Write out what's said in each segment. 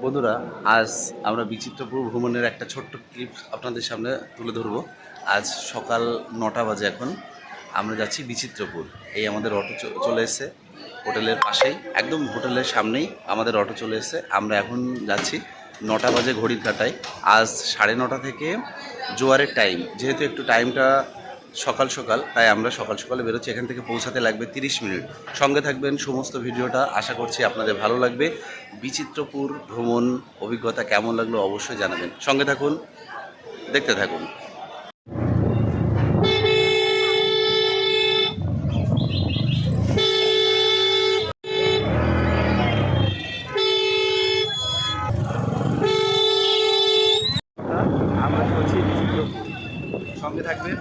বন্ধুরা, আজ আমরা বিচিত্রপুর ভ্রমণের একটা ছোট্ট ক্লিপ আপনাদের সামনে তুলে ধরবো। আজ সকাল 9টা বাজে। এখন আমরা যাচ্ছি বিচিত্রপুর। এই আমাদের অটো চলে এসেছে হোটেলের পাশেই, একদম হোটেলের সামনেই আমাদের অটো চলে এসেছে। আমরা এখন যাচ্ছি 9টা বাজে ঘড়ির কাঁটায়। আজ 9:30 থেকে জোয়ারের টাইম, যেহেতু একটু টাইমটা সকাল সকাল, তাই আমরা সকাল সকালে বেরোচ্ছি। এখান থেকে পৌঁছাতে লাগবে 30 মিনিট। সঙ্গে থাকবেন, সমস্ত ভিডিওটা আশা করছি আপনাদের ভালো লাগবে। বিচিত্রপুর ভ্রমণ অভিজ্ঞতা কেমন লাগলো অবশ্যই জানাবেন। সঙ্গে থাকুন, দেখতে থাকুন। আমরা হচ্ছি বিচিত্রপুর, সঙ্গে থাকবেন।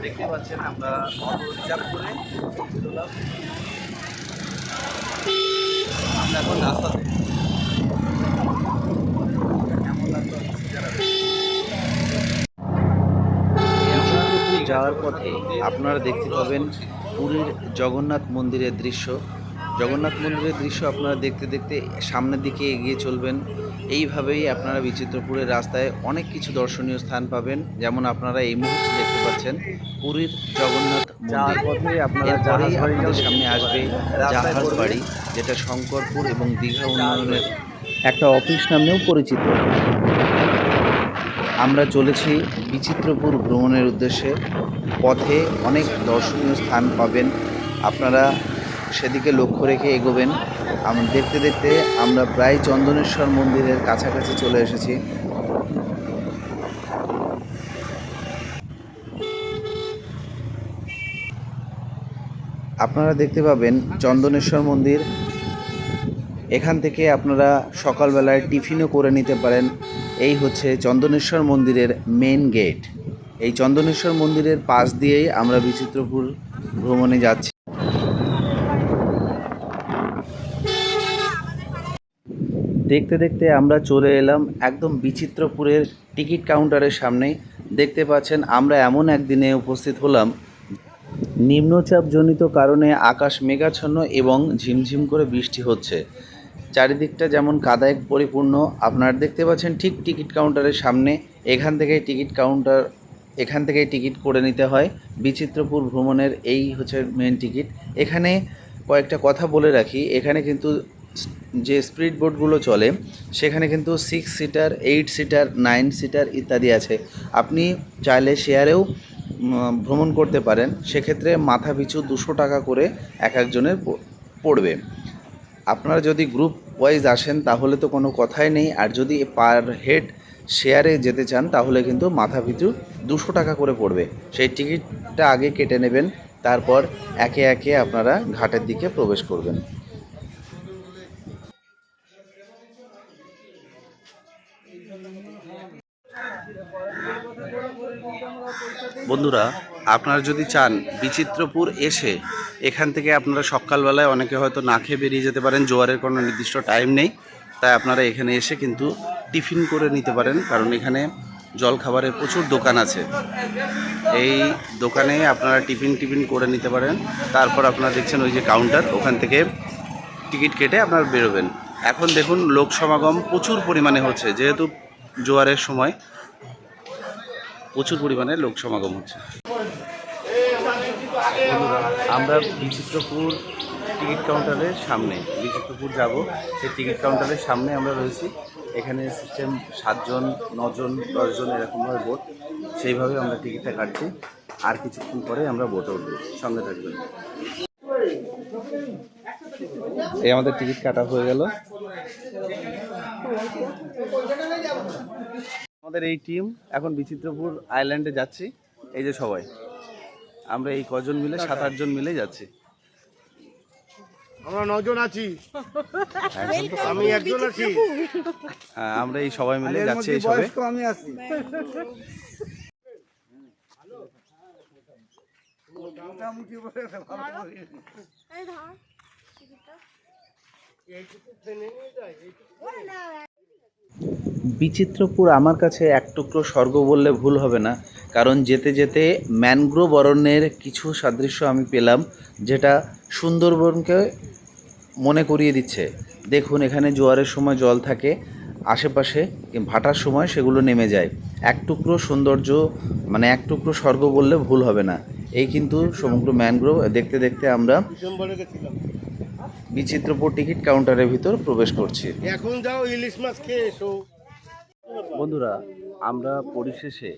দেখতে পাচ্ছেন আমরা অটো রিজার্ভ করে বেরোলাম। আমরা এখন রাস্তাতে কেমন লাগলো বিচিত্রপুর যাওয়ার পথে আপনারা দেখতে পাবেন পুরীর জগন্নাথ মন্দিরের দৃশ্য। জগন্নাথ মন্দিরের দৃশ্য আপনারা দেখতে দেখতে সামনের দিকে এগিয়ে চলবেন। এইভাবেই আপনারা বিচিত্রপুরের রাস্তায় অনেক কিছু দর্শনীয় স্থান পাবেন, যেমন আপনারা এই মুহূর্তে দেখতে পাচ্ছেন পুরীর জগন্নাথ মন্দির। পথে আপনারা এরপরেই আপনাদের সামনে আসবে জাহাজ বাড়ি, যেটা শঙ্করপুর এবং দীঘা উন্নয়নের একটা অফিস নামেও পরিচিত। আমরা চলেছি বিচিত্রপুর ভ্রমণের উদ্দেশ্যে। পথে অনেক দর্শনীয় স্থান পাবেন, আপনারা সেদিকে লক্ষ্য রেখে এগোবেন। দেখতে দেখতে আমরা প্রায় চন্দনেশ্বর মন্দিরের কাছাকাছি চলে এসেছি। আপনারা দেখতে পাবেন চন্দনেশ্বর মন্দির। এখান থেকে আপনারা সকালবেলায় টিফিনও করে নিতে পারেন। এই হচ্ছে চন্দনেশ্বর মন্দিরের মেন গেট। এই চন্দনেশ্বর মন্দিরের পাশ দিয়েই আমরা বিচিত্রপুর ভ্রমণে যাচ্ছি। দেখতে দেখতে আমরা চলে এলাম একদম বিচিত্রপুরের টিকিট কাউন্টারের সামনে। দেখতে পাচ্ছেন আমরা এমন একদিনে উপস্থিত হলাম, নিম্নচাপজনিত কারণে আকাশ মেঘাচ্ছন্ন এবং ঝিমঝিম করে বৃষ্টি হচ্ছে। চারিদিকটা যেমন কাদায় পরিপূর্ণ। আপনারা দেখতে পাচ্ছেন ঠিক টিকিট কাউন্টারের সামনে। এখান থেকেই টিকিট করে নিতে হয়। বিচিত্রপুর ভ্রমণের এই হচ্ছে মেন টিকিট। এখানে কয়েকটা কথা বলে রাখি, এখানে কিন্তু যে স্পিড বোটগুলো চলে সেখানে কিন্তু 6 সিটার, 8 সিটার, 9 সিটার ইত্যাদি আছে। আপনি চাইলে শেয়ারেও ভ্রমণ করতে পারেন। সেক্ষেত্রে মাথা পিছু 200 টাকা করে এক একজনের পড়বে। আপনারা যদি গ্রুপ ওয়াইজ আসেন তাহলে তো কোনো কথাই নেই, আর যদি পার হেড শেয়ারে যেতে চান তাহলে কিন্তু মাথা পিছু 200 টাকা করে পড়বে। সেই টিকিটটা আগে কেটে নেবেন, তারপর একে একে আপনারা ঘাটের দিকে প্রবেশ করবেন। বন্ধুরা, আপনারা যদি চান বিচিত্রপুর এসে এখান থেকে আপনারা সকালবেলায় অনেকে হয়তো না খেয়ে বেরিয়ে যেতে পারেন, জোয়ারের কোনো নির্দিষ্ট টাইম নেই, তাই আপনারা এখানে এসে কিন্তু টিফিন করে নিতে পারেন। কারণ এখানে জলখাবারের প্রচুর দোকান আছে। এই দোকানে আপনারা টিফিন করে নিতে পারেন। তারপর আপনারা দেখছেন ওই যে কাউন্টার, ওখান থেকে টিকিট কেটে আপনারা বেরোবেন। এখন দেখুন লোক সমাগম প্রচুর পরিমাণে হচ্ছে, যেহেতু জোয়ারের সময় প্রচুর পরিমাণে লোক সমাগম হচ্ছে। আমরা বিচিত্রপুর টিকিট কাউন্টারের সামনে, বিচিত্রপুর যাব সেই টিকিট কাউন্টারের সামনে আমরা রয়েছি। এখানে সিস্টেম 7 জন, 9 জন, 10 জন এরকমভাবে বোট, সেইভাবে আমরা টিকিটটা কাটছি। আর কিছুক্ষণ পরে আমরা বোটে উঠব, সঙ্গে থাকবেন। এই আমাদের টিকিট কাটা হয়ে গেল। আমাদের এই টিম এখন বিচিত্রপুর আইল্যান্ডে যাচ্ছি। এই যে সবাই আমরা এই কজন মিলে 7-8 জন মিলে যাচ্ছি। আমরা 9 জন আছি, আমি একজন আছি। হ্যাঁ, আমরা এই সবাই মিলে যাচ্ছি। এই সবে আমি আছি। বিচিত্রপুর আমার কাছে এক টুকরো স্বর্গ বললে ভুল হবে না, কারণ যেতে যেতে ম্যানগ্রোভ অরণ্যের কিছু সাদৃশ্য আমি পেলাম, যেটা সুন্দরবনকে মনে করিয়ে দিচ্ছে। দেখুন এখানে জোয়ারের সময় জল থাকে, আশেপাশে ভাটার সময় সেগুলো নেমে যায়। এক টুকরো সৌন্দর্য, মানে এক টুকরো স্বর্গ বললে ভুল হবে না। এই কিন্তু সমগ্র ম্যানগ্রোভ দেখতে দেখতে আমরা ডিসেম্বরে গেছিলাম। বিচিত্রপুর টিকিট কাউন্টারের ভিতর প্রবেশ করছি। এখন যাও ইলিশ মাছ খেয়ে এসো। বন্ধুরা, আমরা পরিশেষে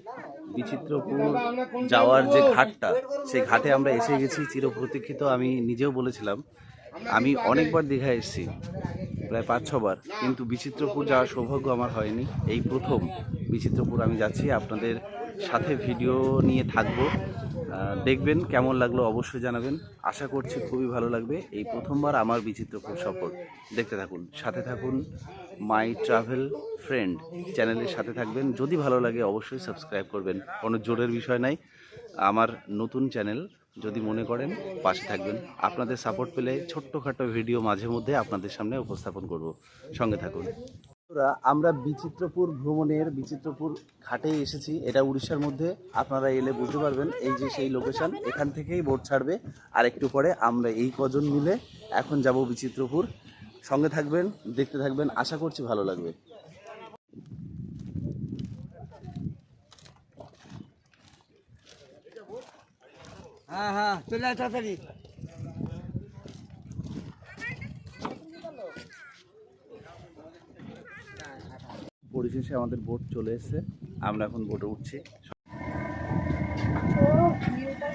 বিচিত্রপুর যাওয়ার যে ঘাটটা, সেই ঘাটে আমরা এসে গেছি। চিরপ্রতীক্ষিত, আমি নিজেও বলেছিলাম আমি অনেকবার দীঘায় এসেছি, প্রায় 5-6 বার, কিন্তু বিচিত্রপুর যাওয়ার সৌভাগ্য আমার হয়নি। এই প্রথম বিচিত্রপুর আমি যাচ্ছি, আপনাদের সাথে ভিডিও নিয়ে থাকবো। দেখবেন কেমন লাগলো অবশ্যই জানাবেন। আশা করছি খুবই ভালো লাগবে। এই প্রথমবার আমার বিচিত্রপুর সফর। দেখতে থাকুন, সাথে থাকুন। মাই ট্রাভেল ফ্রেন্ড চ্যানেলের সাথে থাকবেন। যদি ভালো লাগে অবশ্যই সাবস্ক্রাইব করবেন, কোনো জোরের বিষয় নাই। আমার নতুন চ্যানেল, যদি মনে করেন পাশে থাকবেন। আপনাদের সাপোর্ট পেলে ছোট্টখাটো ভিডিও মাঝে মধ্যে আপনাদের সামনে উপস্থাপন করব, সঙ্গে থাকুন। আমরা বিচিত্রপুর ভ্রমণের বিচিত্রপুর ঘাটে এসেছি। এটা উড়িষ্যার মধ্যে, আপনারা এলে বুঝতে পারবেন। এই যে সেই লোকেশন, এখান থেকেই বোট ছাড়বে। আর একটু পরে আমরা এই কজন মিলে এখন যাব বিচিত্রপুর। সঙ্গে থাকবেন, দেখতে থাকবেন, আশা করছি ভালো লাগবে। হ্যাঁ হ্যাঁ, চলে আয় তাড়াতাড়ি। পরিশেষে আমাদের বোট চলে এসেছে, আমরা এখন বোটে উঠছি।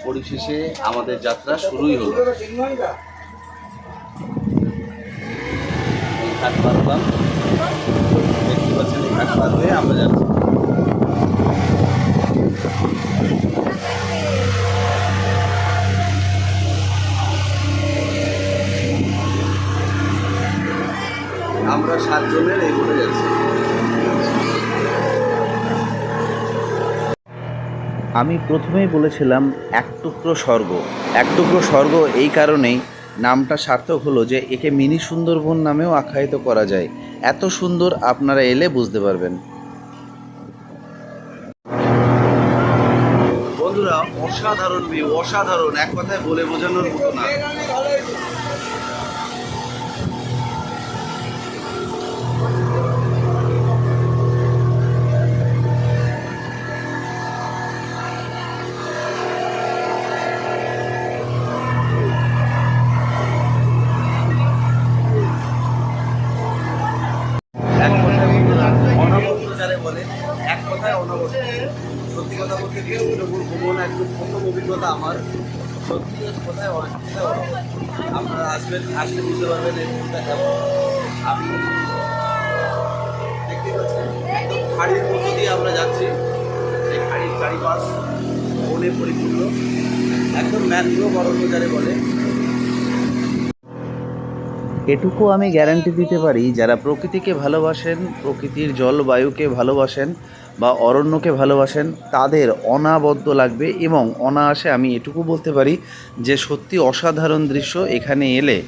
পরিশেষে আমাদের যাত্রা শুরুই হলো। এই ঘাট পারলাম, দেখতে পাচ্ছেন, এই ঘাট পার হয়ে আমরা যাচ্ছি। আমরা 7 জনের এই বোটে যাচ্ছি। আমি প্রথমেই বলেছিলাম এক টুকরো স্বর্গ। এক টুকরো স্বর্গ এই কারণেই নামটা সার্থক হলো যে একে মিনি সুন্দরবন নামেও আখ্যায়িত করা যায়। এত সুন্দর, আপনারা এলে বুঝতে পারবেন। বন্ধুরা, অসাধারণ ভিউ, অসাধারণ, এক কথায় বলে বোঝানোর মতো না। এক কথায় অনবদ্য যারে বলে, এক কথায় অনবদ্য। সত্যি কথা বলতে বিচিত্রপুর ভ্রমণ একদম প্রথম অভিজ্ঞতা আমার। সত্যি কোথায় অনবদ্য। আপনারা আসবেন, আসলে বুঝতে পারবেন এই ভ্রমণটা কেমন। আমি দেখতে পাচ্ছি একদম খাড়ির মধ্য দিয়ে আমরা যাচ্ছি। এই খাড়ির চারিপাশ বনে পরিপূর্ণ, একদম ম্যানগ্রোভ অরণ্য যারে বলে। এটুকু আমি গ্যারান্টি দিতে পারি, যারা প্রকৃতিকে ভালোবাসেন, প্রকৃতির জলবায়ুকে ভালোবাসেন বা অরণ্যকে ভালোবাসেন, তাদের অনাবদ্য লাগবে। এবং অনায়াসে আমি এটুকু বলতে পারি যে সত্যি অসাধারণ দৃশ্য। এখানে এলে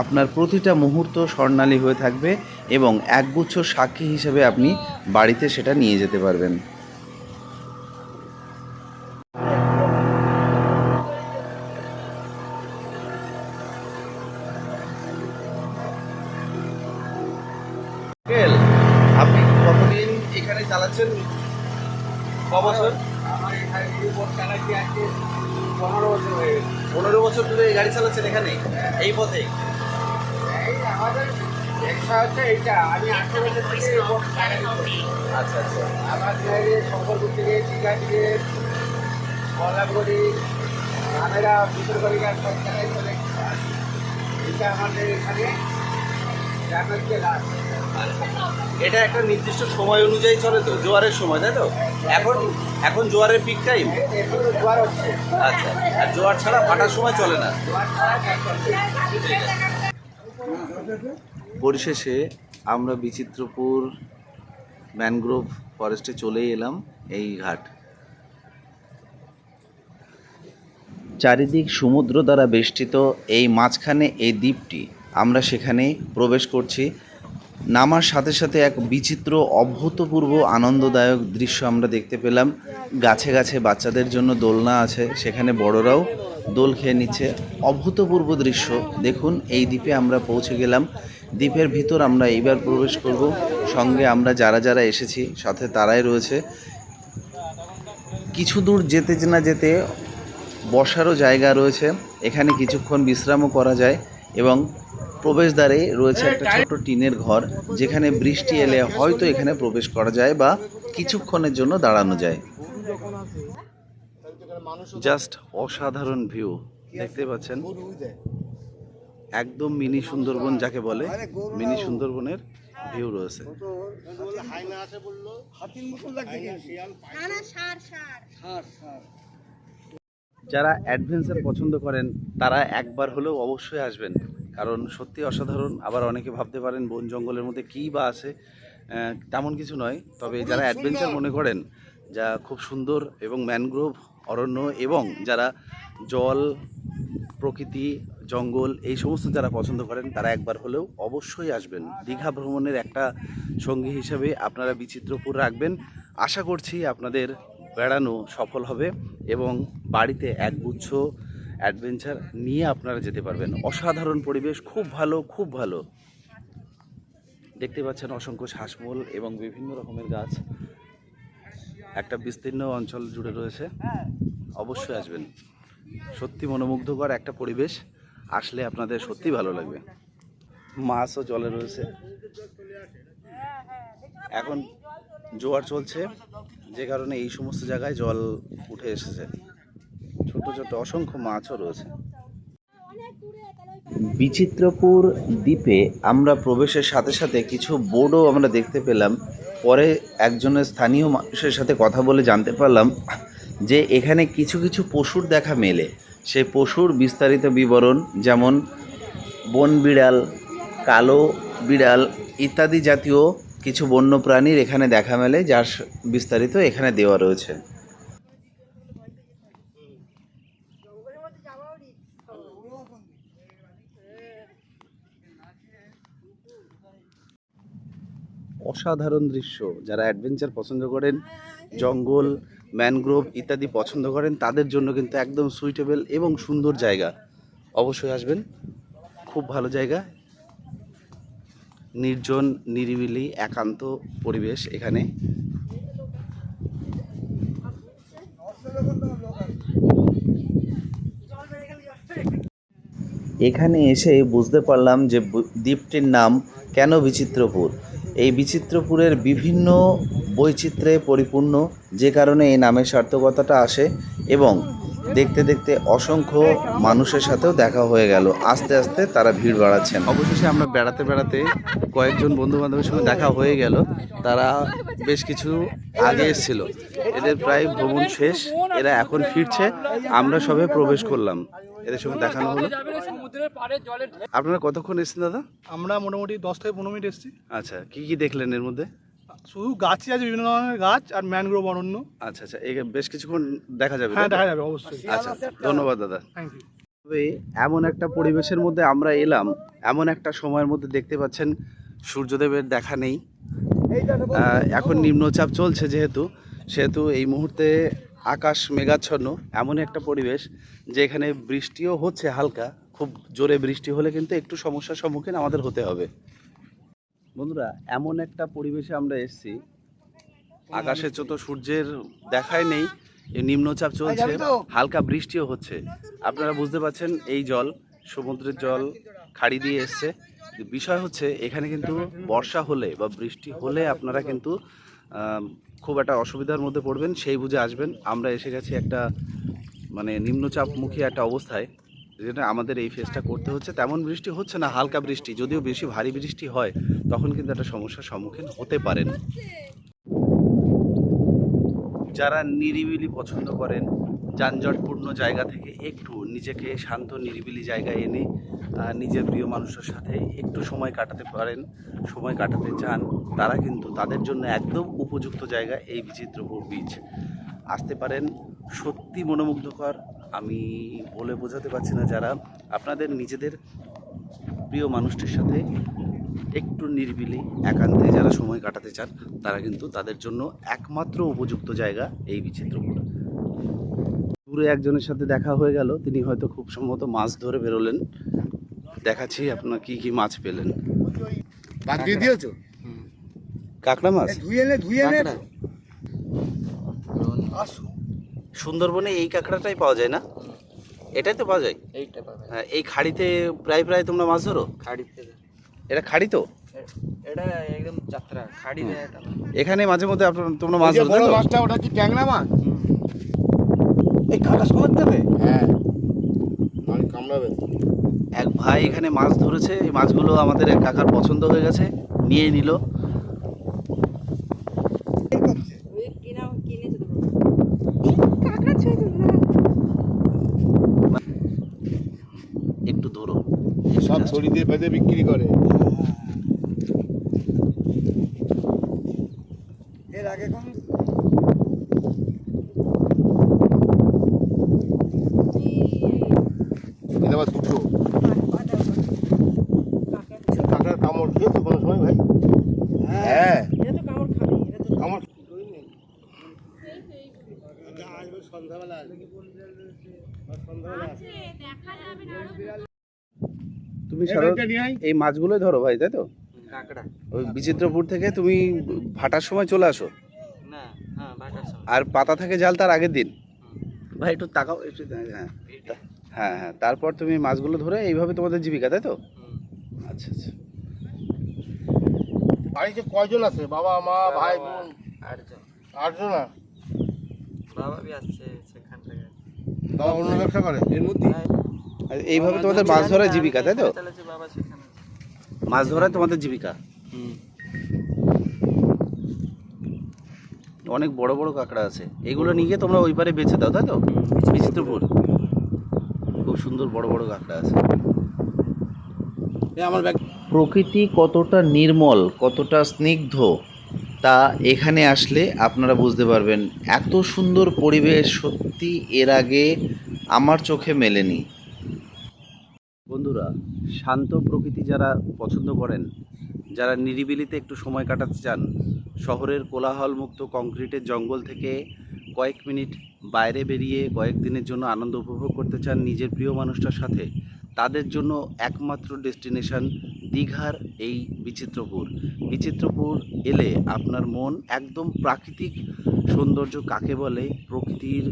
আপনার প্রতিটা মুহূর্ত স্বর্ণালী হয়ে থাকবে এবং একগুচ্ছ সাক্ষী হিসেবে আপনি বাড়িতে সেটা নিয়ে যেতে পারবেন। আপনি কতদিন এখানে চালাচ্ছেন? ক বছর? আমার এখানে এই বোট চালাচ্ছি আজকে 15 বছর হয়ে গেছে। 15 বছর ধরে এই গাড়ি চালাচ্ছেন এখানে, এই পথে? এই আমাদের ব্যবসা হচ্ছে এইটা। আমি 8 বছর থেকে এই বোট চালাচ্ছি। আচ্ছা আচ্ছা। আমার জায়গায় শঙ্করপুর থেকে, দীঘা থেকে, কলাগুড়ি, ধামেরা, ভিতরগড়িয়া সব জায়গায় চলে। এটা আমাদের এখানে গ্রামের যে লাশ। এটা একটা নির্দিষ্ট সময় অনুযায়ী চলে তো, জোয়ারের সময়, তাই তো? এখন এখন জোয়ারের পিক টাইম। এখন জোয়ার হচ্ছে। আচ্ছা, আর জোয়ার ছাড়া ভাটার সময় চলে না। জোয়ার ছাড়া চলছে। পরিশেষে আমরা বিচিত্রপুর ম্যানগ্রোভ ফরেস্টে চলেই এলাম। এই ঘাট চারিদিক সমুদ্র দ্বারা বেষ্টিত, এই মাঝখানে এই দ্বীপটি, আমরা সেখানে প্রবেশ করছি। নামার সাথে সাথে এক বিচিত্র অভূতপূর্ব আনন্দদায়ক দৃশ্য আমরা দেখতে পেলাম। গাছে গাছে বাচ্চাদের জন্য দোলনা আছে, সেখানে বড়রাও দোল খেয়ে নিচ্ছে। অভূতপূর্ব দৃশ্য। দেখুন, এই দ্বীপে আমরা পৌঁছে গেলাম। দ্বীপের ভিতর আমরা এইবার প্রবেশ করব। সঙ্গে আমরা যারা যারা এসেছি সাথে তারাই রয়েছে। কিছু দূর যেতে না যেতে বসারও জায়গা রয়েছে, এখানে কিছুক্ষণ বিশ্রামও করা যায় এবং প্রবেশদ্বারে রয়েছে একটা ছোট টিনের ঘর, যেখানে বৃষ্টি এলে হয়তো এখানে প্রবেশ করা যায় বা কিছুক্ষণের জন্য দাঁড়ানো যায়। জাস্ট অসাধারণ ভিউ দেখতে পাচ্ছেন, একদম মিনি সুন্দরবন যাকে বলে, মিনি সুন্দরবনের ভিউ রয়েছে। যারা অ্যাডভেঞ্চার পছন্দ করেন তারা একবার হলেও অবশ্যই আসবেন, কারণ সত্যি অসাধারণ। আবার অনেকে ভাবতে পারেন বন জঙ্গলের মধ্যে কী বা আছে, তেমন কিছু নয়। তবে যারা অ্যাডভেঞ্চার মনে করেন, যা খুব সুন্দর এবং ম্যানগ্রোভ অরণ্য এবং যারা জল, প্রকৃতি, জঙ্গল এই সমস্ত যারা পছন্দ করেন তারা একবার হলেও অবশ্যই আসবেন। দীঘা ভ্রমণের একটা সঙ্গী হিসেবে আপনারা বিচিত্রপুর রাখবেন। আশা করছি আপনাদের বেড়ানো সফল হবে এবং বাড়িতে একগুচ্ছ অ্যাডভেঞ্চার নিয়ে আপনারা যেতে পারবেন। অসাধারণ পরিবেশ, খুব ভালো, খুব ভালো। দেখতে পাচ্ছেন অসংখ্য শ্বাসমূল এবং বিভিন্ন রকমের গাছ একটা বিস্তীর্ণ অঞ্চল জুড়ে রয়েছে। অবশ্যই আসবেন, সত্যি মনোমুগ্ধকর একটা পরিবেশ, আসলে আপনাদের সত্যি ভালো লাগবে। মাছও জলে রয়েছে, এখন জোয়ার চলছে যে কারণে এই সমস্ত জায়গায় জল উঠে এসেছে, ছোট ছোট অসংখ্য মাছও রয়েছে। বিচিত্রপুর দ্বীপে আমরা প্রবেশের সাথে সাথে কিছু বোর্ডও আমরা দেখতে পেলাম। পরে একজনের স্থানীয় মানুষের সাথে কথা বলে জানতে পারলাম যে এখানে কিছু কিছু পশুর দেখা মেলে। সেই পশুর বিস্তারিত বিবরণ, যেমন বন বিড়াল, কালো বিড়াল ইত্যাদি জাতীয় কিছু বন্য প্রাণীর এখানে দেখা মেলে, যার বিস্তারিত এখানে দেওয়া রয়েছে। অসাধারণ দৃশ্য, যারা অ্যাডভেঞ্চার পছন্দ করেন, জঙ্গল, ম্যানগ্রোভ ইত্যাদি পছন্দ করেন, তাদের জন্য কিন্তু একদম সুইটেবল এবং সুন্দর জায়গা। অবশ্যই আসবেন, খুব ভালো জায়গা, নির্জন, নিরিবিলি, একান্ত পরিবেশ এখানে। এখানে এসে বুঝতে পারলাম যে দ্বীপটির নাম কেন বিচিত্রপুর। এই বিচিত্রপুরের বিভিন্ন বৈচিত্র্যে পরিপূর্ণ, যে কারণে এই নামের সার্থকতাটা আসে এবং দেখতে দেখতে অসংখ্য মানুষের সাথেও দেখা হয়ে গেল। আস্তে আস্তে তারা ভিড় বাড়াচ্ছেন। অবশেষে আমরা বেড়াতে বেড়াতে কয়েকজন বন্ধু বান্ধবের সঙ্গে দেখা হয়ে গেল। তারা বেশ কিছু আগে এসেছিল, এদের প্রায় ভ্রমণ শেষ, এরা এখন ফিরছে। আমরা সবে প্রবেশ করলাম, এদের সঙ্গে দেখানো হলো। আপনারা কতক্ষণ এসেছেন দাদা? আমরা মোটামুটি 10 থেকে 15 মিনিট এসেছি। আচ্ছা, কি কি দেখলেন এর মধ্যে? শুধু গাছই আছে, বিভিন্ন ধরনের গাছ আর ম্যানগ্রোভ অরণ্য। আচ্ছা আচ্ছা, এই বেশ কিছুক্ষণ দেখা যাবে? হ্যাঁ, দেখা যাবে অবশ্যই। আচ্ছা, ধন্যবাদ দাদা। Thank you. তবে এমন একটা পরিবেশের মধ্যে আমরা এলাম, এমন একটা সময়ের মধ্যে দেখতে পাচ্ছেন সূর্যদেবের দেখা নেই। এখন নিম্নচাপ চলছে সেহেতু এই মুহূর্তে আকাশ মেঘাচ্ছন্ন। এমন একটা পরিবেশ যে এখানে বৃষ্টিও হচ্ছে হালকা, খুব জোরে বৃষ্টি হলে কিন্তু একটু সমস্যার সম্মুখীন আমাদের হতে হবে। বন্ধুরা, এমন একটা পরিবেশে আমরা এসেছি, আকাশে তো সূর্যের দেখাই নেই, এই নিম্নচাপ চলছে, হালকা বৃষ্টিও হচ্ছে। আপনারা বুঝতে পারছেন এই জল সমুদ্রের জল খাড়ি দিয়ে এসছে। বিষয় হচ্ছে এখানে কিন্তু বর্ষা হলে বা বৃষ্টি হলে আপনারা কিন্তু খুব একটা অসুবিধার মধ্যে পড়বেন, সেই বুঝে আসবেন। আমরা এসে গেছি একটা নিম্নচাপমুখী একটা অবস্থায়, যেটা আমাদের এই ফেসটা করতে হচ্ছে। তেমন বৃষ্টি হচ্ছে না, হালকা বৃষ্টি, যদিও বেশি ভারী বৃষ্টি হয় তখন কিন্তু একটা সমস্যার সম্মুখীন হতে পারেন। যারা নিরিবিলি পছন্দ করেন, যানজটপূর্ণ জায়গা থেকে একটু নিজেকে শান্ত নিরিবিলি জায়গায় এনে নিজের প্রিয় মানুষের সাথে একটু সময় কাটাতে চান, তারা কিন্তু তাদের জন্য একদম উপযুক্ত জায়গা এই বিচিত্রপুর বিচ। আসতে পারেন, সত্যি মনোমুগ্ধকর। আমি বলে বোঝাতে পারছি না। যারা আপনাদের নিজেদের প্রিয় মানুষটির সাথে একটু নিরিবিলি একান্তে যারা সময় কাটাতে চান, তারা কিন্তু তাদের জন্য একমাত্র উপযুক্ত জায়গা এই বিচিত্রপুর। দূরে একজনের সাথে দেখা হয়ে গেল, তিনি হয়তো খুব সম্ভবত মাছ ধরে বেরোলেন। দেখাচ্ছি আপনারা কি কি মাছ পেলেন। বাদ দিয়ে দিয়েছো? কাঁকড়া মাছ ধুয়ে নে তো। সুন্দরবনে এই কাঁকড়াটাই পাওয়া যায় না? এটাই তো পাওয়া যায়। এইটা পাবে হ্যাঁ, এই খাড়িতে প্রায় প্রায় তোমরা মাছ ধরো? খাড়ি থেকে। এটা খাড়ি তো? এটা একদম যাত্রা খাড়ি দেয় এটা না। এখানে মাঝে মধ্যে তোমরা মাছ ওই যে ধরো, বড় তাই তো? মাছটা ওটা কি ট্যাংরা মাছ? এই কাটা সময় দেবে? হ্যাঁ, আর কামড়াবে। এক ভাই এখানে মাছ ধরেছে, এই মাছগুলো আমাদের এক কাকার পছন্দ হয়ে গেছে, নিয়ে নিল। একটু ধরো। সব ছড়ি দিয়ে বেঁধে বিক্রি করে। এর আগে কোন এটা আবার দুটো কাঁকড়ার কামড় খেয়েছো কোনো সময় ভাই? হ্যাঁ, কামড় সন্ধ্যাবেলা তুমি সাধারণত এই মাছগুলোই ধরো ভাই, তাই তো? কাঁকড়া ওই বিচিত্রপুর থেকে তুমি ভাটার সময় চলে আসো, না, হ্যাঁ ভাটার সময়। আর পাতা থাকে জাল তার আগের দিন। ভাই একটু তাকাও একটু, হ্যাঁ হ্যাঁ হ্যাঁ, তারপর তুমি মাছগুলো ধরে এইভাবে তোমাদের জীবিকা, তাই তো? আচ্ছা আচ্ছা। বাড়িতে কয়জন আছে? বাবা, মা, ভাই, বোন? 8 জন। 8 জন। বাবা বি আসছে সেখান থেকে। বাবা অন্য ব্যবসা করে এর মধ্যে? আর এইভাবে তোমাদের মাছ ধরার জীবিকা, তাই তো? চলেছে বাবা সেখানে। মাছ ধরাই তোমাদের জীবিকা। অনেক বড় বড় কাঁকড়া আছে, এগুলো নিয়ে গিয়ে তোমরা ওই পারে বেচে দাও, তাই তো? বিচিত্রপুর খুব সুন্দর বড় বড় কাঁকড়া আছে। আমার ব্যাগ। প্রকৃতি কতটা নির্মল, কতটা স্নিগ্ধ, তা এখানে আসলে আপনারা বুঝতে পারবেন। এত সুন্দর পরিবেশ সত্যি এর আগে আমার চোখে মেলেনি। বন্ধুরা, শান্ত প্রকৃতি যারা পছন্দ করেন, যারা নিরিবিলিতে একটু সময় কাটাতে চান, শহরের কোলাহলমুক্ত কংক্রিটের জঙ্গল থেকে কয়েক মিনিট বাইরে বেরিয়ে কয়েকদিনের জন্য আনন্দ উপভোগ করতে চান নিজের প্রিয় মানুষটার সাথে, তাদের জন্য একমাত্র ডেস্টিনেশন দীঘার এই বিচিত্রপুর। বিচিত্রপুর এলে আপনার মন একদম প্রাকৃতিক সৌন্দর্য কাকে বলে, প্রকৃতির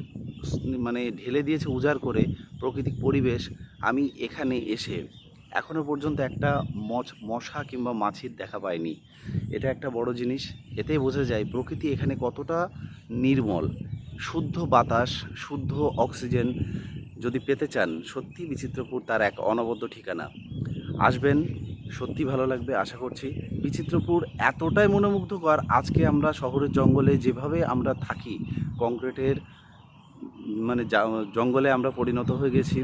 মানে ঢেলে দিয়েছে উজাড় করে প্রাকৃতিক পরিবেশ। আমি এখানে এসে এখনও পর্যন্ত একটা মশা কিংবা মাছির দেখা পাইনি। এটা একটা বড় জিনিস। এতেই বোঝা যায় প্রকৃতি এখানে কতটা নির্মল। শুদ্ধ বাতাস, শুদ্ধ অক্সিজেন যদি পেতে চান, সত্যি বিচিত্রপুর তার এক অনবদ্য ঠিকানা। আসবেন, সত্যি ভালো লাগবে আশা করছি। বিচিত্রপুর এতটাই মনোমুগ্ধকর, আজকে আমরা শহরের জঙ্গলে যেভাবে আমরা থাকি, কংক্রিটের মানে জঙ্গলে আমরা পরিণত হয়ে গেছি,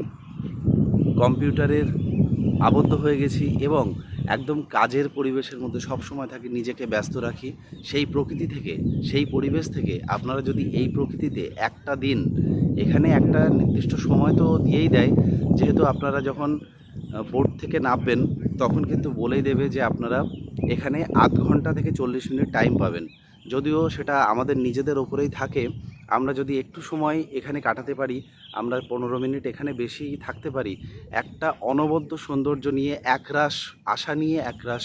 কম্পিউটারের আবদ্ধ হয়ে গেছি এবং একদম কাজের পরিবেশের মধ্যে সব সময় থাকি, নিজেকে ব্যস্ত রাখি। সেই প্রকৃতি থেকে, সেই পরিবেশ থেকে আপনারা যদি এই প্রকৃতিতে একটা দিন, এখানে একটা নির্দিষ্ট সময় তো দিয়েই দেয়, যেহেতু আপনারা যখন বোট থেকে নামবেন তখন কিন্তু বলেই দেবে যে আপনারা এখানে আধ ঘন্টা থেকে 40 মিনিট টাইম পাবেন। যদিও সেটা আমাদের নিজেদের ওপরেই থাকে, আমরা যদি একটু সময় এখানে কাটাতে পারি, আমরা 15 মিনিট এখানে বেশি থাকতে পারি, একটা অনবদ্য সৌন্দর্য নিয়ে, একরাশ আশা নিয়ে, একরাশ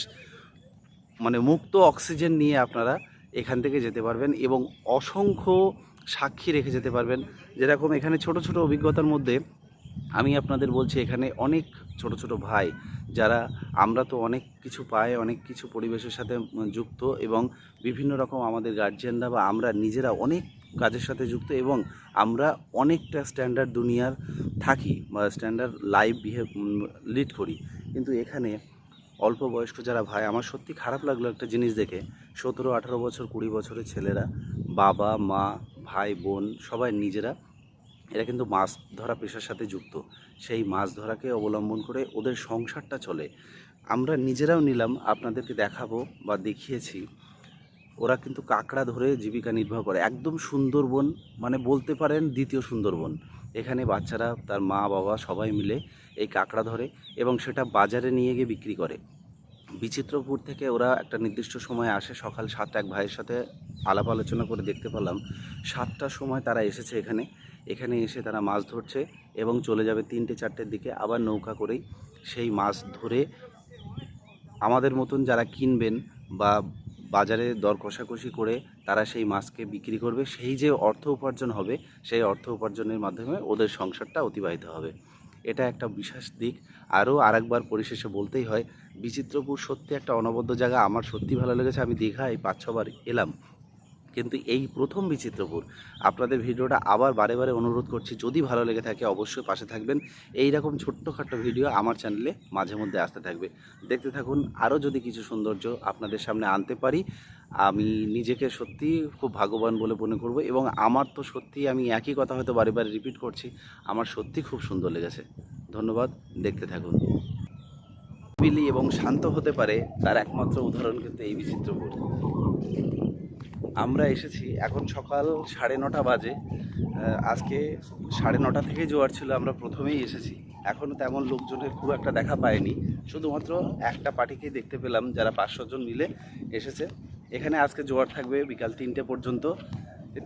মানে মুক্ত অক্সিজেন নিয়ে আপনারা এখান থেকে যেতে পারবেন এবং অসংখ্য সাক্ষী রেখে যেতে পারবেন। যেরকম এখানে ছোট ছোট অভিজ্ঞতার মধ্যে আমি আপনাদের বলছি, এখানে অনেক ছোট ছোট ভাই, যারা আমরা তো অনেক কিছু পাই, অনেক কিছু পরিবেশের সাথে যুক্ত এবং বিভিন্ন রকম আমাদের গার্জিয়ানরা বা আমরা নিজেরা অনেক কাজের সাথে যুক্ত এবং আমরা অনেকটা স্ট্যান্ডার্ড দুনিয়ার থাকি বা স্ট্যান্ডার্ড লাইফ লিড করি। কিন্তু এখানে অল্প বয়স্ক যারা ভাই, আমার সত্যি খারাপ লাগলো একটা জিনিস দেখে, 17-18 বছর 20 বছরের ছেলেরা, বাবা মা ভাই বোন সবাই নিজেরা, এরা কিন্তু মাছ ধরা পেশার সাথে যুক্ত। সেই মাছ ধরাকে অবলম্বন করে ওদের সংসারটা চলে। আমরা নিজেরাও নিলাম, আপনাদেরকে দেখাবো বা দেখিয়েছি, ওরা কিন্তু কাঁকড়া ধরে জীবিকা নির্বাহ করে। একদম সুন্দরবন, মানে বলতে পারেন দ্বিতীয় সুন্দরবন। এখানে বাচ্চারা, তার মা বাবা সবাই মিলে এই কাঁকড়া ধরে এবং সেটা বাজারে নিয়ে গিয়ে বিক্রি করে। বিচিত্রপুর থেকে ওরা একটা নির্দিষ্ট সময় আসে, সকাল 7টা, এক ভাইয়ের সাথে আলাপ আলোচনা করে দেখতে পেলাম 7টার সময় তারা এসেছে এখানে এসে তারা মাছ ধরছে এবং চলে যাবে 3টে 4টের দিকে, আবার নৌকা করেই সেই মাছ ধরে আমাদের মতন যারা কিনবেন বা বাজারে দর কষাকষি করে তারা সেই মাছকে বিক্রি করবে, সেই যে অর্থ উপার্জন হবে সেই অর্থ উপার্জনের মাধ্যমে ওদের সংসারটা অতিবাহিত হবে। এটা একটা বিশেষ দিক। আরও আরেকবার পরিশেষে বলতেই হয়, বিচিত্রপুর সত্যি একটা অনবদ্য জায়গা। আমার সত্যি ভালো লেগেছে। আমি দীঘায় 5-6 বার এলাম, কিন্তু এই প্রথম বিচিত্রপুর। আপনাদের ভিডিওটা আবার বারে বারে অনুরোধ করছি, যদি ভালো লেগে থাকে অবশ্যই পাশে থাকবেন। এই রকম ছোট্টখাট্ট ভিডিও আমার চ্যানেলে মাঝে মধ্যে আসতে থাকবে, দেখতে থাকুন। আরও যদি কিছু সৌন্দর্য আপনাদের সামনে আনতে পারি, আমি নিজেকে সত্যি খুব ভাগ্যবান বলে মনে করব। এবং আমার তো সত্যি, আমি একই কথা হয়তো বারে বারে রিপিট করছি, আমার সত্যি খুব সুন্দর লেগেছে। ধন্যবাদ, দেখতে থাকুন। নিরিবিলি এবং শান্ত হতে পারে তার একমাত্র উদাহরণ কিন্তু এই বিচিত্রপুর। আমরা এসেছি এখন সকাল 9:30 বাজে। আজকে 9:30 থেকেই জোয়ার ছিল, আমরা প্রথমেই এসেছি। এখনও তেমন লোকজনের খুব একটা দেখা পায়নি, শুধুমাত্র একটা পার্টিকেই দেখতে পেলাম যারা 500 জন মিলে এসেছে। এখানে আজকে জোয়ার থাকবে বিকাল 3টে পর্যন্ত।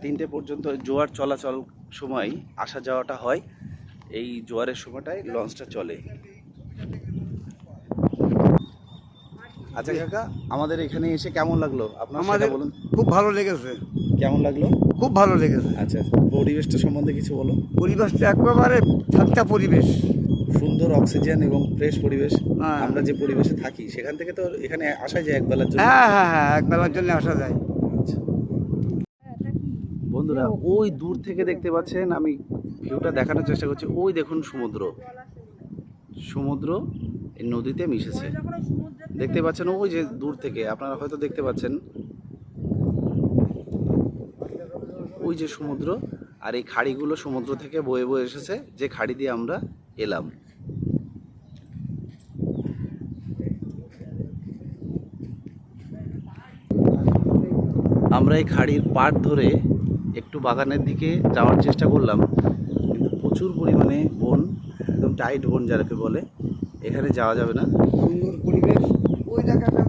3টে পর্যন্ত জোয়ার চলাচল সময় আসা যাওয়াটা হয়। এই জোয়ারের সময়টায় লঞ্চটা চলে। আচ্ছা কাকা, আমাদের এখানে এসে কেমন লাগলো আপনার, সেটা বলুন। খুব ভালো লেগেছে, কেমন লাগলো? খুব ভালো লেগেছে। আচ্ছা, পরিবেশটা সম্বন্ধে কিছু বলো। পরিবেশটা একেবারে ঠান্ডা পরিবেশ, সুন্দর অক্সিজেন এবং ফ্রেশ পরিবেশ। হ্যাঁ। আমরা যে পরিবেশে থাকি সেখান থেকে তো এখানে আসা যায় একবেলার জন্য। হ্যাঁ হ্যাঁ হ্যাঁ, একবেলার জন্য আসা যায়। আচ্ছা। বন্ধুরা, ওই দূর থেকে দেখতে পাচ্ছেন, আমি ভিউটা দেখানোর চেষ্টা করছি। ওই দেখুন সমুদ্র, সমুদ্র এই নদীতে মিশেছে। দেখতে পাচ্ছেন ওই যে দূর থেকে, আপনারা হয়তো দেখতে পাচ্ছেন ওই যে সমুদ্র। আর এই খাড়িগুলো সমুদ্র থেকে বয়ে বয়ে এসেছে, যে খাড়ি দিয়ে আমরা এলাম। আমরা এই খাড়ির পাড় ধরে একটু বাগানের দিকে যাওয়ার চেষ্টা করলাম, কিন্তু প্রচুর পরিমাণে বন, একদম টাইট বন যাকে বলে, এখানে যাওয়া যাবে না। সুন্দর পরিবেশ, ওই জায়গাটা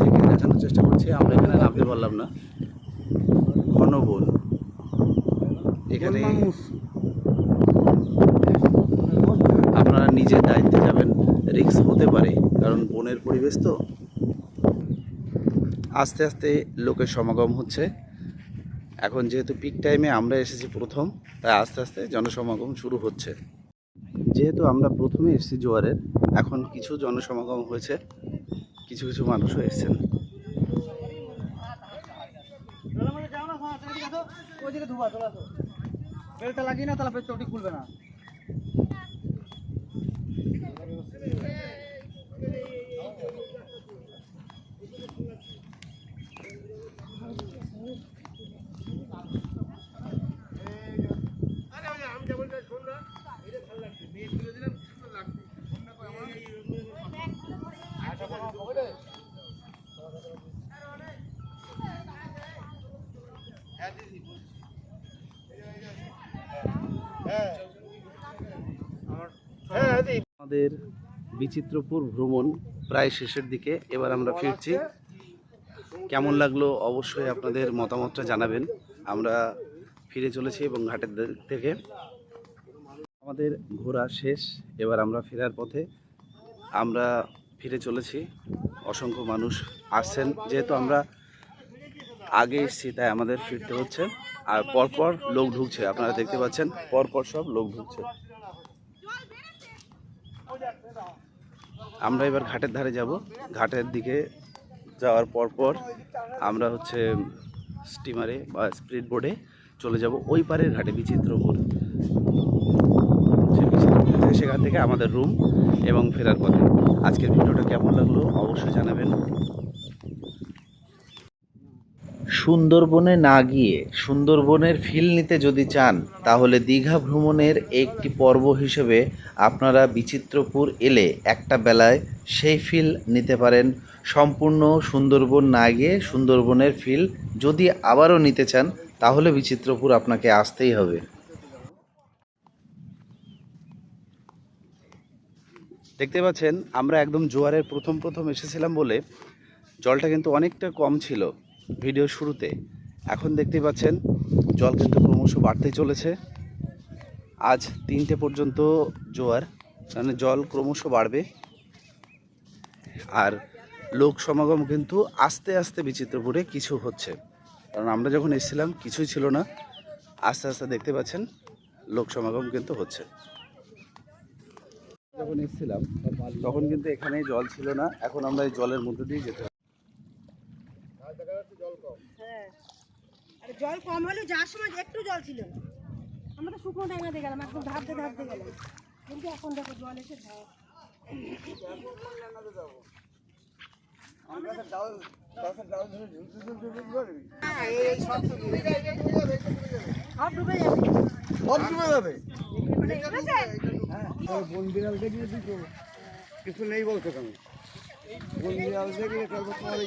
থেকে দেখানোর চেষ্টা করছি, আমরা এখানে নামতে পারলাম না। ঘন বন, এখানে আপনারা নিজের দায়িত্বে যাবেন, রিস্ক হতে পারে, কারণ বনের পরিবেশ তো। আস্তে আস্তে লোকের সমাগম হচ্ছে। এখন যেহেতু পিক টাইমে আমরা এসেছি প্রথম, তাই আস্তে আস্তে জনসমাগম শুরু হচ্ছে। যেহেতু আমরা প্রথমে এসেছি জোয়ারের, এখন কিছু জনসমাগম হয়েছে, কিছু কিছু মানুষও এসেছেন। বেলটা লাগিয়ে না, তাহলে চটি খুলবে না। আমাদের বিচিত্রপুর ভ্রমণ প্রায় শেষের দিকে, এবার আমরা ফিরছি। কেমন লাগলো অবশ্যই আপনাদের মতামতটা জানাবেন। আমরা ফিরে চলেছি এবং ঘাটের দিক থেকে আমাদের ঘোরা শেষ, এবার আমরা ফেরার পথে আমরা ফিরে চলেছি। অসংখ্য মানুষ আসছেন, যেহেতু আমরা আগে এসেছি তাই আমাদের ফিরতে হচ্ছে। আর পরপর লোক ঢুকছে, আপনারা দেখতে পাচ্ছেন পরপর সব লোক ঢুকছে। আমরা এবার ঘাটের ধারে যাব। ঘাটের দিকে যাওয়ার পরপর আমরা স্টিমারে বা স্পিড বোটে চলে যাব ওই পারের ঘাটে, বিচিত্রপুর। সেখান থেকে আমাদের রুম এবং ফেরার পথে। আজকের ভিডিওটা কেমন লাগলো অবশ্যই জানাবেন। সুন্দরবনে না গিয়ে সুন্দরবনের ফিল নিতে যদি চান, তাহলে দীঘা ভ্রমণের একটি পর্ব হিসেবে আপনারা বিচিত্রপুর এলে একটা বেলায় সেই ফিল নিতে পারেন। সম্পূর্ণ সুন্দরবন না গিয়ে সুন্দরবনের ফিল যদি আবারও নিতে চান, তাহলে বিচিত্রপুর আপনাকে আসতেই হবে। দেখতে পাচ্ছেন আমরা একদম জোয়ারের প্রথম এসেছিলাম বলে জলটা কিন্তু অনেকটা কম ছিল ভিডিও শুরুতে। এখন দেখতে পাচ্ছেন জল কিন্তু ক্রমশ বাড়তেই চলেছে। আজ 3টে পর্যন্ত জোয়ার, মানে জল ক্রমশ বাড়বে। আর লোক সমাগম কিন্তু আস্তে আস্তে বিচিত্রপুরে কিছু হচ্ছে, কারণ আমরা যখন এসেছিলাম কিছুই ছিল না, আস্তে আস্তে দেখতে পাচ্ছেন লোক সমাগম কিন্তু হচ্ছে। যখন এসেছিলাম তখন কিন্তু এখানে জল ছিল না, এখন আমরা এই জলের মধ্যে দিয়ে যেতে হ্যাঁ, আর জল কম হলেও যাওয়ার সময় একটু জল ছিল না। আমরা তো শুকনো ডাঙাতে গেলাম, একদম ধাপতে ধাপতে গেলাম, কিন্তু এখন দেখো জল এসে ধাপ। সব ডুবে যাবে। বন বিড়াল দেখলে কিছু নেই বলছো কেন? বন বিড়াল দেখলে তোমার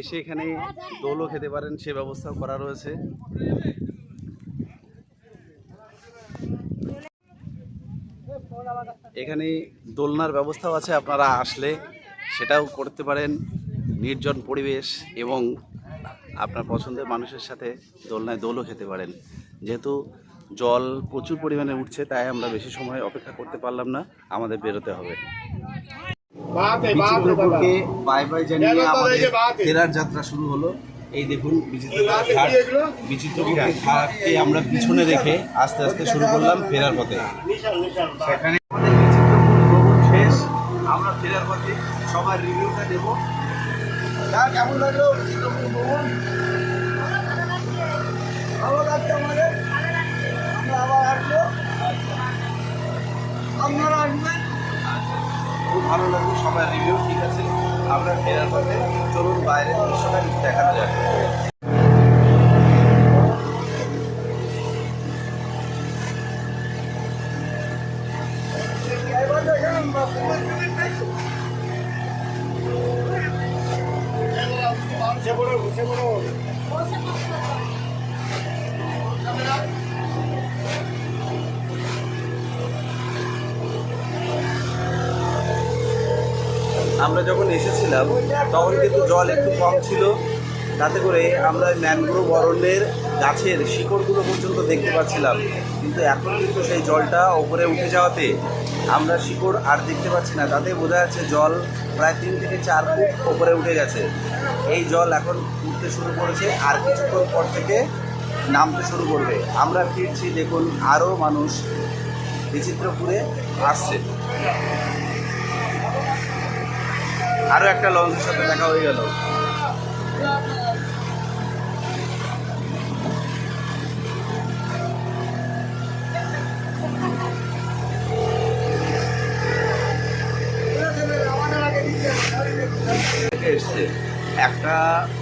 এসে এখানে দোলও খেতে পারেন, সে ব্যবস্থাও করা রয়েছে। এখানে দোলনার ব্যবস্থাও আছে, আপনারা আসলে সেটাও করতে পারেন। নির্জন পরিবেশ এবং আপনার পছন্দের মানুষের সাথে দোলনায় দোলও খেতে পারেন। যেহেতু জল প্রচুর পরিমাণে উঠছে, তাই আমরা বেশি সময় অপেক্ষা করতে পারলাম না, আমাদের বেরোতে হবে। বিচিত্রপুরকে বাই বাই জানিয়ে আমাদের ফেরার যাত্রা শুরু হলো। এই দেখুন বিচিত্রপুর ঘাটকে আমরা পিছনে রেখে আস্তে আস্তে শুরু করলাম ফেরার পথে। সেখানে আমাদের বিচিত্রপুর ভ্রমণ শেষ, আমরা ফেরার পথে সবার রিভিউটা দেবো। কেমন লাগলো বিচিত্রপুর ভ্রমণ? ভালো লাগছে আমাদের, আমরা আবার আসবো, আপনারা আসবেন। খুব ভালো লাগলো সবার রিভিউ, ঠিক আছে। আমরা ফেরার পথে চলুন বাইরে দৃশ্যটা দেখানো যাক। আমরা যখন এসেছিলাম তখন কিন্তু জল একটু কম ছিল, তাতে করে আমরা ম্যানগ্রোভ অরণ্যের গাছের শিকড়গুলো পর্যন্ত দেখতে পাচ্ছিলাম। কিন্তু এখন কিন্তু সেই জলটা ওপরে উঠে যাওয়াতে আমরা শিকড় আর দেখতে পাচ্ছি না, তাতে বোঝা যাচ্ছে জল প্রায় 3 থেকে 4 ফুট ওপরে উঠে গেছে। এই জল এখন উঠতে শুরু করেছে, আর কিছুক্ষণ পর থেকে নামতে শুরু করবে। আমরা ফিরছি, দেখুন আরও মানুষ বিচিত্রপুরে আসছে। আরও একটা লঞ্চের সাথে দেখা হয়ে গেল। এসছে একটা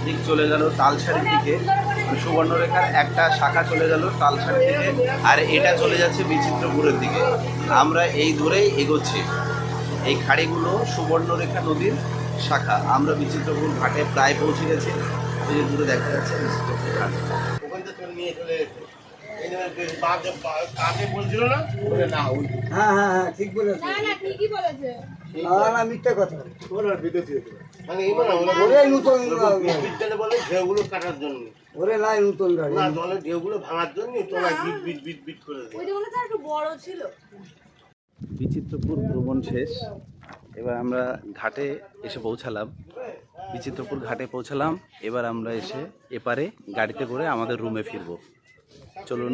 দিক চলে গেল তালসারির দিকে, সুবর্ণরেখার একটা শাখা চলে গেল তালসারির দিকে, আর এটা চলে যাচ্ছে বিচিত্রপুরের দিকে। আমরা এই ধরেই এগোচ্ছি। এই খাড়িগুলো সুবর্ণরেখা নদীর শাখা। আমরা বিচিত্রপুর ঘাটে প্রায় পৌঁছে গেছি। ওই যে দূরে দেখা যাচ্ছে বিচিত্রপুর ঘাট। হ্যাঁ ঠিক বলেছে। মিথ্যা কথা ওরে নতুন ঢেউগুলো কাটার জন্য, ওরে লাই নতুন গাড়ি না জলের ঢেউগুলো ভাঙার জন্য তোলা বিট বিট বিট বিট করে দেয়। একটু বড় ছিল। বিচিত্রপুর ভ্রমণ শেষ, এবার আমরা ঘাটে এসে পৌঁছালাম। বিচিত্রপুর ঘাটে পৌঁছালাম, এবার আমরা এসে এপারে গাড়িতে করে আমাদের রুমে ফিরব। চলুন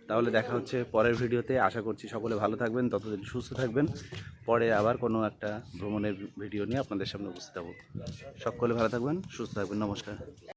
তাহলে দেখা হচ্ছে পরের ভিডিওতে। আশা করছি সকলে ভালো থাকবেন, ততদিন সুস্থ থাকবেন। পরে আবার কোনো একটা ভ্রমণের ভিডিও নিয়ে আপনাদের সামনে উপস্থিত হব। সকলে ভালো থাকবেন, সুস্থ থাকবেন। নমস্কার।